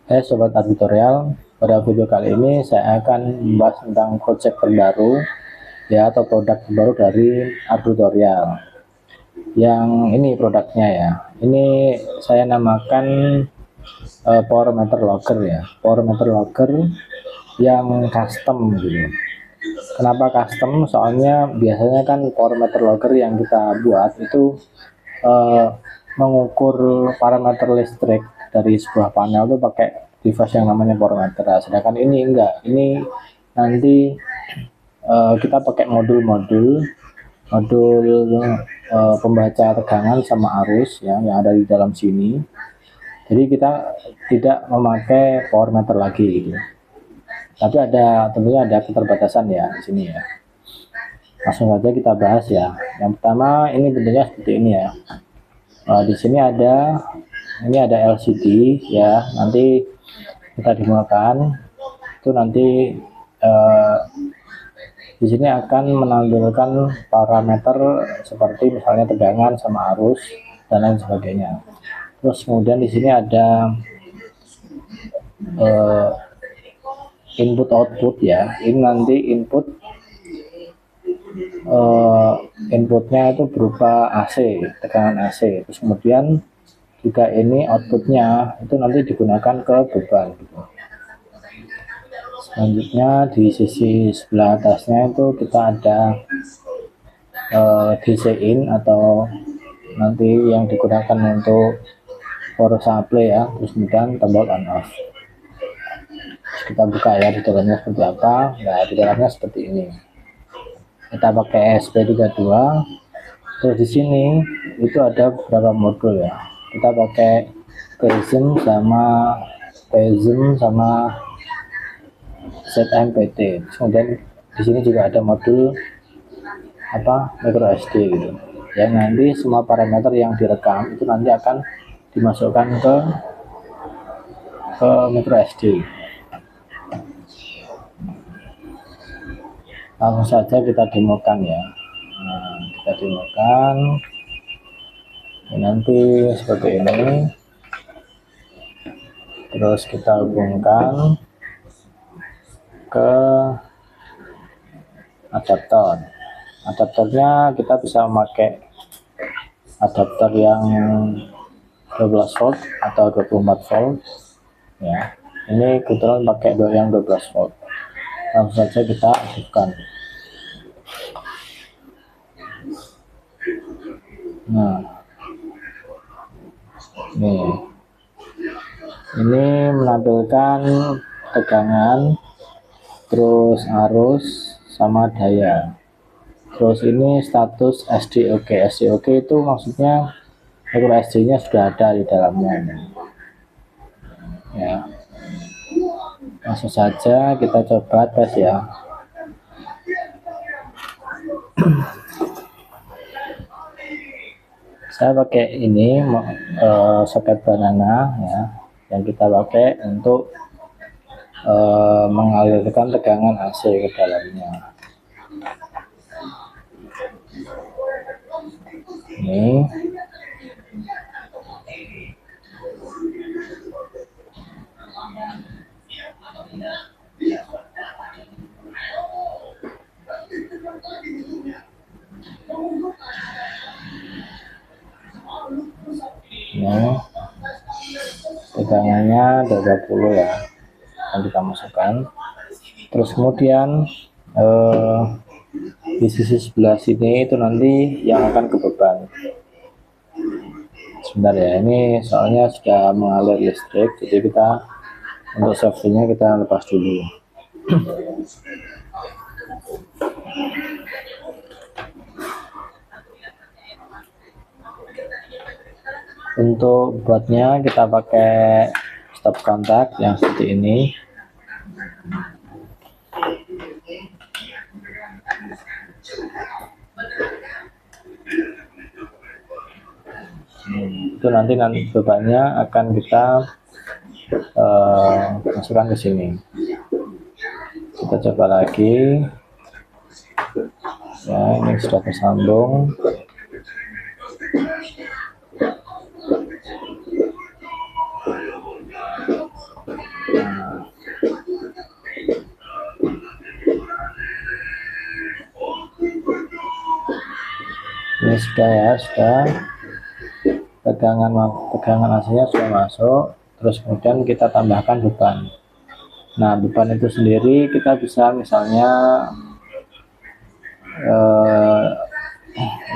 Hai Sobat Arbitorial, pada video kali ini saya akan membahas tentang project terbaru ya atau produk terbaru dari Arbitorial. Yang ini produknya ya. Ini saya namakan Power Meter Logger ya. Power Meter Logger yang custom gitu. Kenapa custom? Soalnya biasanya kan Power Meter Logger yang kita buat itu mengukur parameter listrik dari sebuah panel itu pakai device yang namanya power meter. Sedangkan ini enggak, ini nanti kita pakai modul pembaca tegangan sama arus ya yang ada di dalam sini. Jadi kita tidak memakai power meter lagi gitu. Tapi tentunya ada keterbatasan ya di sini ya. Langsung saja kita bahas ya. Yang pertama ini bentuknya seperti ini ya. Di sini ada LCD ya, nanti kita demokan itu nanti di sini akan menampilkan parameter seperti misalnya tegangan sama arus dan lain sebagainya. Terus kemudian di sini ada input output ya, ini nanti inputnya itu berupa AC, tegangan AC. Terus kemudian juga ini outputnya itu nanti digunakan ke beban gitu. Selanjutnya di sisi sebelah atasnya itu kita ada DC in atau nanti yang digunakan untuk power supply ya. Terus kemudian tombol on off. Kita buka ya di dalamnya seperti apa. Nah, di dalamnya seperti ini. Kita pakai SP32. Terus di sini itu ada beberapa modul ya. Kita pakai PESM sama ZMPT. Kemudian di sini juga ada modul micro SD gitu. Ya, nanti semua parameter yang direkam itu nanti akan dimasukkan ke micro SD. Langsung saja kita demokan ya. Nah, kita demokan. Nanti seperti ini. Terus kita hubungkan ke adaptor. Adaptornya kita bisa memakai adaptor yang 12 volt atau 24 volt ya. Ini kebetulan pakai yang 12 volt. Langsung saja kita aktifkan. Nah, ini menampilkan tegangan, terus arus sama daya. Terus ini status SDOG. SDOG itu maksudnya micro SD-nya sudah ada di dalamnya ya. Langsung saja kita coba tes ya. Saya pakai ini soket banana ya, yang kita pakai untuk mengalirkan tegangan AC ke dalamnya. Ini tegangannya 20 ya yang kita masukkan. Terus kemudian di sisi sebelah sini itu nanti yang akan ke beban. Sebentar ya, ini soalnya sudah mengalir listrik, jadi kita untuk safety-nya kita lepas dulu. Untuk buatnya kita pakai stop kontak yang seperti ini. Itu nanti bebannya akan kita masukkan ke sini. Kita coba lagi ya, ini sudah tersambung. sudah ya, sudah tegangan AC-nya sudah masuk. Terus kemudian kita tambahkan beban. Nah, beban itu sendiri kita bisa misalnya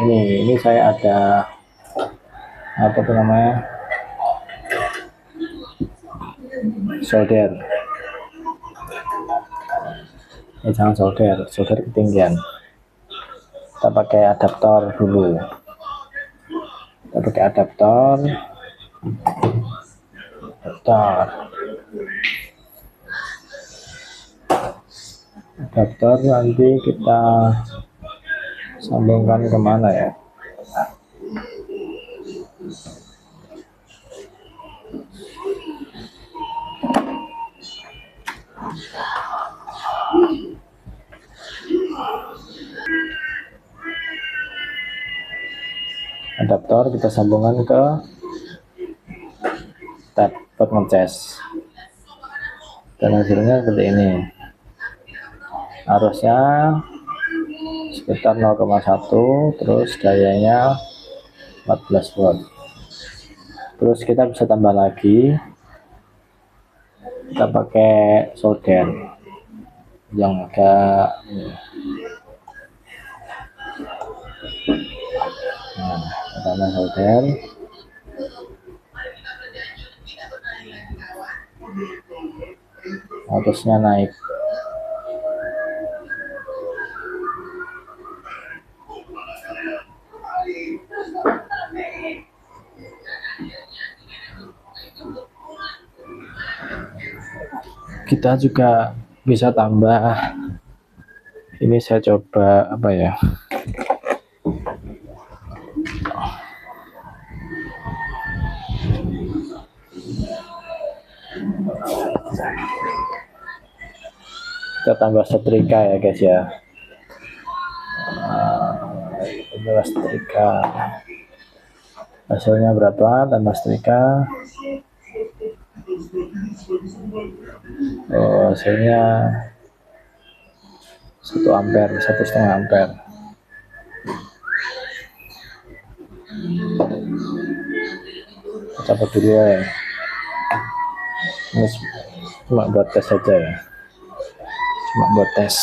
ini saya ada apa tuh namanya, solder. Jangan solder ketinggian. Kita pakai adaptor dulu. Kita pakai adaptor nanti kita sambungkan kemana ya? Adaptor kita sambungkan ke tab buat ngecas, dan hasilnya seperti ini. Arusnya sekitar 0,1, terus dayanya 14 volt. Terus kita bisa tambah lagi, kita pakai solder yang agak tambah solder. Arusnya naik. Kita juga bisa tambah, ini saya coba apa ya, kita tambah setrika ya guys ya. Tambah setrika, hasilnya berapa? Tambah setrika, hasilnya 1 ampere, 1,5 ampere. Cabut dulu ya, ini cuma buat tes saja ya, cuma buat tes.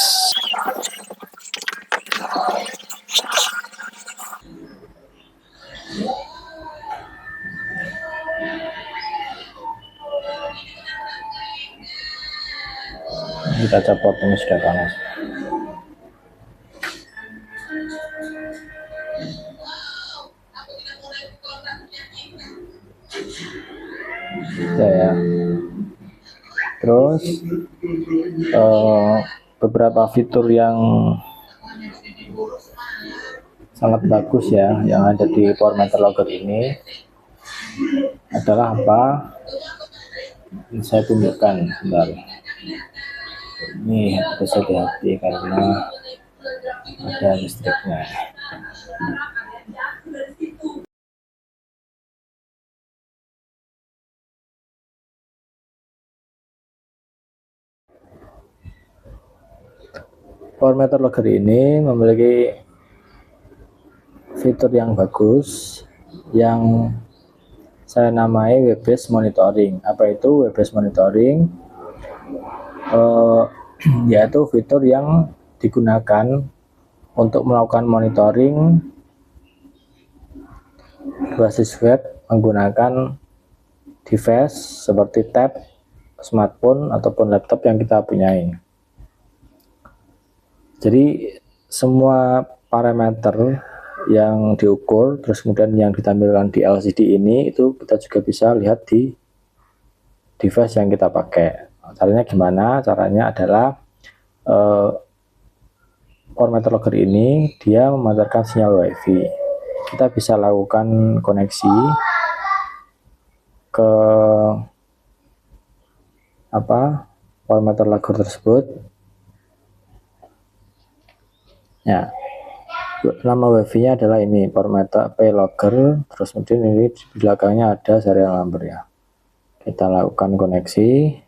Kita copot, ini sudah panas. Ya. Terus beberapa fitur yang sangat bagus ya yang ada di Power Meter Logger ini adalah apa? Ini saya tunjukkan sebentar. Ini harus hati-hati karena ada listriknya. Power Meter Logger ini memiliki fitur yang bagus yang saya namai web based monitoring. Apa itu web based monitoring? Yaitu fitur yang digunakan untuk melakukan monitoring berbasis web menggunakan device seperti tab, smartphone ataupun laptop yang kita punyai. Jadi semua parameter yang diukur terus kemudian yang ditampilkan di LCD ini itu kita juga bisa lihat di device yang kita pakai. Caranya gimana? Caranya adalah Power Meter Logger ini dia memancarkan sinyal WiFi. Kita bisa lakukan koneksi ke Power Meter Logger tersebut. Ya, nama WiFi-nya adalah ini Power Meter P Logger. Terus kemudian ini di belakangnya ada serial number ya. Kita lakukan koneksi.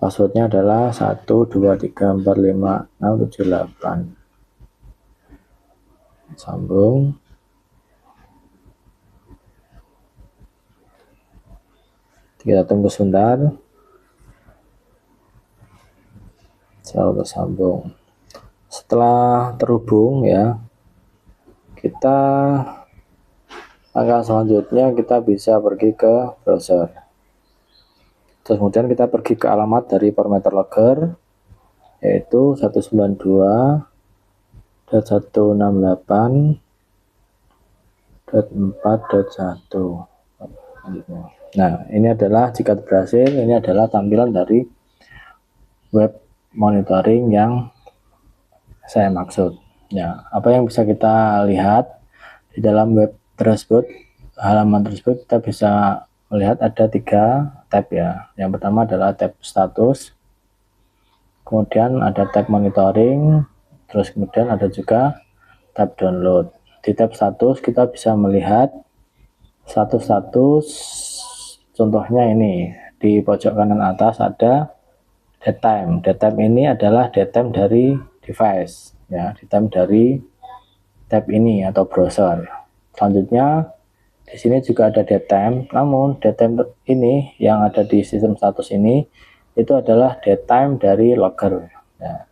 Passwordnya adalah 1234567 8. sambung. Kita tunggu sebentar. Selalu tersambung. Setelah terhubung ya, kita langkah selanjutnya kita bisa pergi ke browser. Terus kemudian kita pergi ke alamat dari parameter logger, yaitu 192.168.4.1. Nah, ini adalah jika berhasil, ini adalah tampilan dari web monitoring yang saya maksud. Ya, apa yang bisa kita lihat di dalam web tersebut, halaman tersebut, kita bisa melihat ada 3 tab ya. Yang pertama adalah tab status, kemudian ada tab monitoring, terus kemudian ada juga tab download. Di tab status kita bisa melihat status-status, contohnya ini di pojok kanan atas ada datetime. Datetime ini adalah datetime dari device ya, datetime dari tab ini atau browser. Selanjutnya di sini juga ada datetime, namun datetime ini yang ada di sistem status ini itu adalah datetime dari logger ya.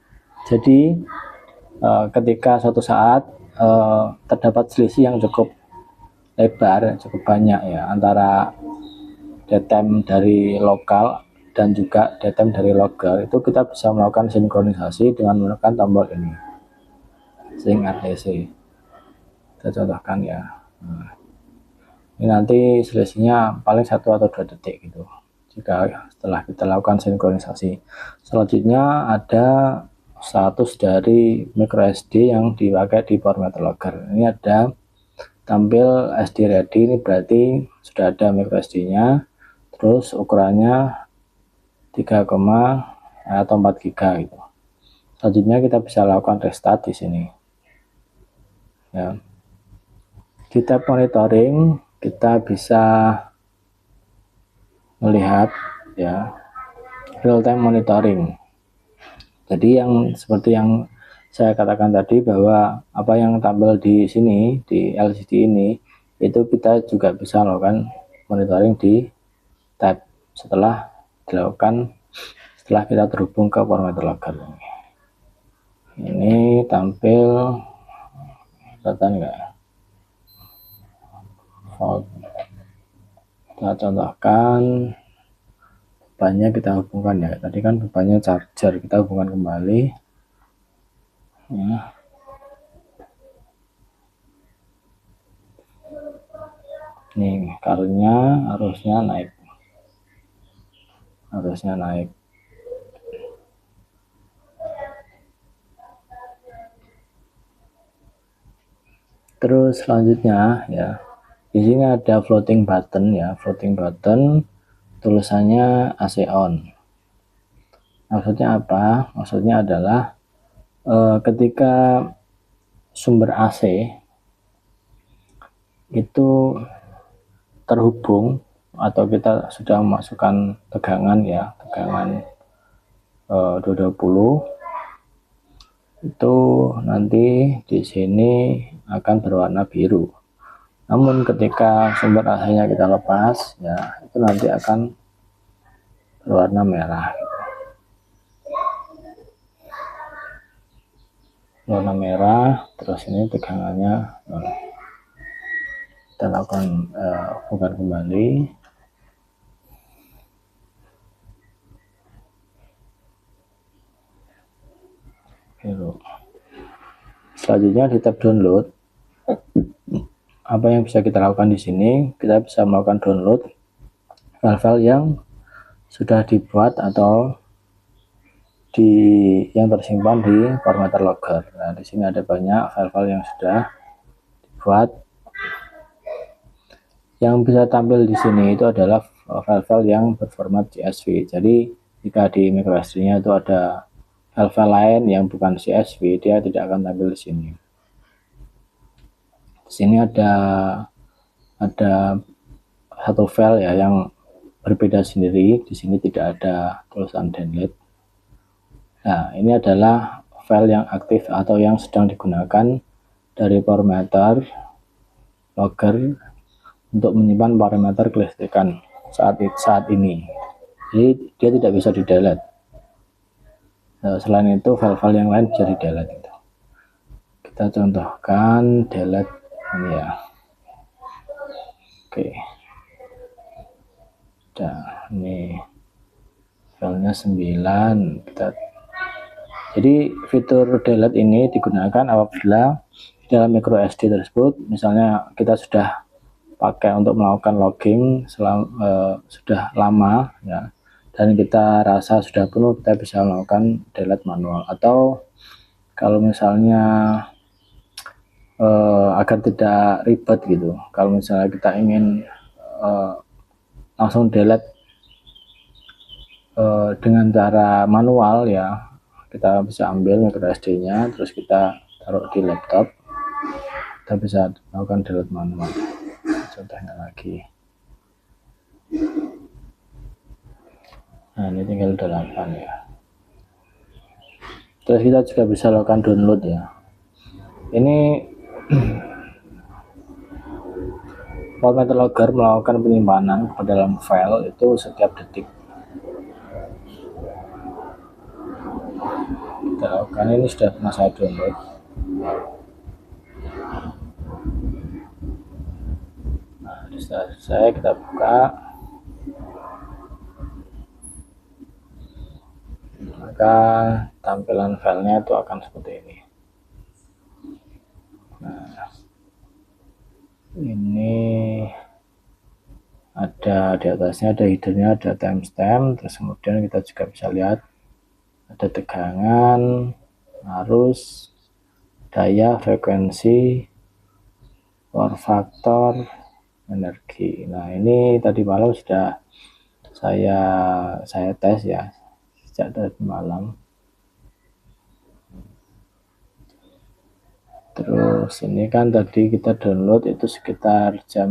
Jadi ketika suatu saat terdapat selisih yang cukup lebar, cukup banyak ya, antara datetime dari lokal dan juga datetime dari logger, itu kita bisa melakukan sinkronisasi dengan menekan tombol ini, sync RTC. Kita contohkan ya. Nah, ini nanti selisihnya paling 1 atau 2 detik gitu jika setelah kita lakukan sinkronisasi. Selanjutnya ada status dari microSD yang dipakai di parameter logger. Ini ada tampil SD ready, ini berarti sudah ada microSD-nya, terus ukurannya 3, atau 4 GB gitu. Selanjutnya kita bisa lakukan restart di sini. Ya. Di tab monitoring kita bisa melihat ya real time monitoring. Jadi yang seperti yang saya katakan tadi, bahwa apa yang tampil di sini di LCD ini itu kita juga bisa melakukan monitoring di tab setelah kita terhubung ke parameter logger. Ini tampil, kelihatan enggak? Kita contohkan bebannya, kita hubungkan ya. Tadi kan bebannya charger, kita hubungkan kembali ya. Nih currentnya harusnya naik. Terus selanjutnya ya, di sini ada floating button ya, floating button tulisannya AC on. Maksudnya apa? Maksudnya adalah ketika sumber AC itu terhubung atau kita sudah memasukkan tegangan ya, tegangan 220, itu nanti di sini akan berwarna biru. Namun ketika sumber AC-nya kita lepas ya, itu nanti akan berwarna merah. Warna merah, terus ini tegangannya kita lakukan hubungan kembali. Biru. Selanjutnya di tab download, apa yang bisa kita lakukan di sini? Kita bisa melakukan download file-file yang sudah dibuat atau yang tersimpan di parameter logger. Nah, di sini ada banyak file-file yang sudah dibuat. Yang bisa tampil di sini itu adalah file-file yang berformat CSV. Jadi jika di microSD-nya itu ada file-file lain yang bukan CSV, dia tidak akan tampil di sini. Di sini ada satu file ya yang berbeda sendiri. Di sini tidak ada tulisan download. Nah, ini adalah file yang aktif atau yang sedang digunakan dari parameter logger untuk menyimpan parameter kelistrikan saat ini. Jadi dia tidak bisa di delete. Selain itu file-file yang lain bisa di delete gitu. Kita contohkan delete ini ya. Oke. Nah, ini filenya 9. Jadi fitur delete ini digunakan apabila dalam micro SD tersebut misalnya kita sudah pakai untuk melakukan logging sudah lama ya, dan kita rasa sudah penuh, kita bisa melakukan delete manual. Atau kalau misalnya agar tidak ribet gitu, kalau misalnya kita ingin langsung delete dengan cara manual ya, kita bisa ambil micro SD nya terus kita taruh di laptop, kita bisa melakukan delete manual. Contohnya lagi, nah ini tinggal 8 ya. Terus kita juga bisa lakukan download ya. Ini parameter logger melakukan penyimpanan ke dalam file itu setiap detik. Kita lakukan, ini sudah pernah saya download. Nah, setelah selesai kita buka, maka tampilan filenya itu akan seperti ini. Nah, ini ada di atasnya, ada headernya, ada timestamp, terus kemudian kita juga bisa lihat ada tegangan, arus, daya, frekuensi, power factor, energi. Nah, ini tadi malam sudah saya tes ya, sejak tadi malam. Terus ini kan tadi kita download itu sekitar jam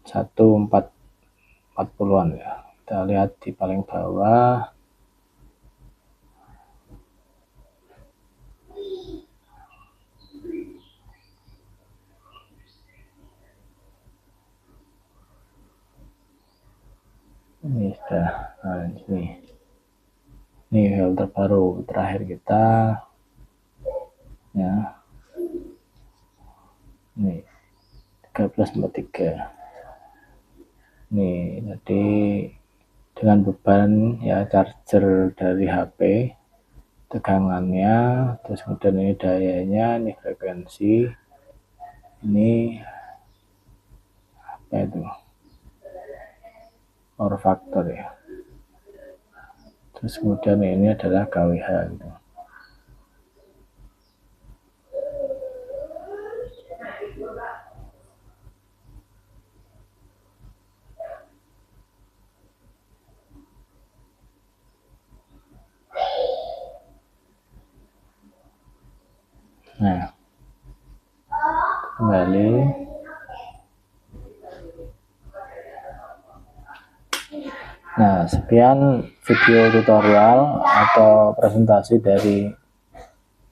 1.40-an ya. Kita lihat di paling bawah. Ini sudah, nah ini file terbaru terakhir kita ya, ini 1343. Nih tadi dengan beban ya, charger dari HP, tegangannya, terus kemudian ini dayanya, ini frekuensi, ini apa itu, power factor ya, terus kemudian ini adalah KWH gitu. Nah, kembali. Nah, sekian video tutorial atau presentasi dari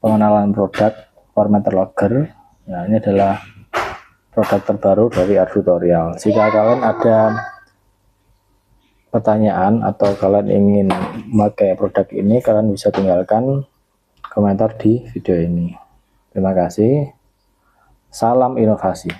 pengenalan produk parameter logger. Nah, ini adalah produk terbaru dari Ardutorial. Jika kalian ada pertanyaan atau kalian ingin memakai produk ini, kalian bisa tinggalkan komentar di video ini. Terima kasih. Salam inovasi.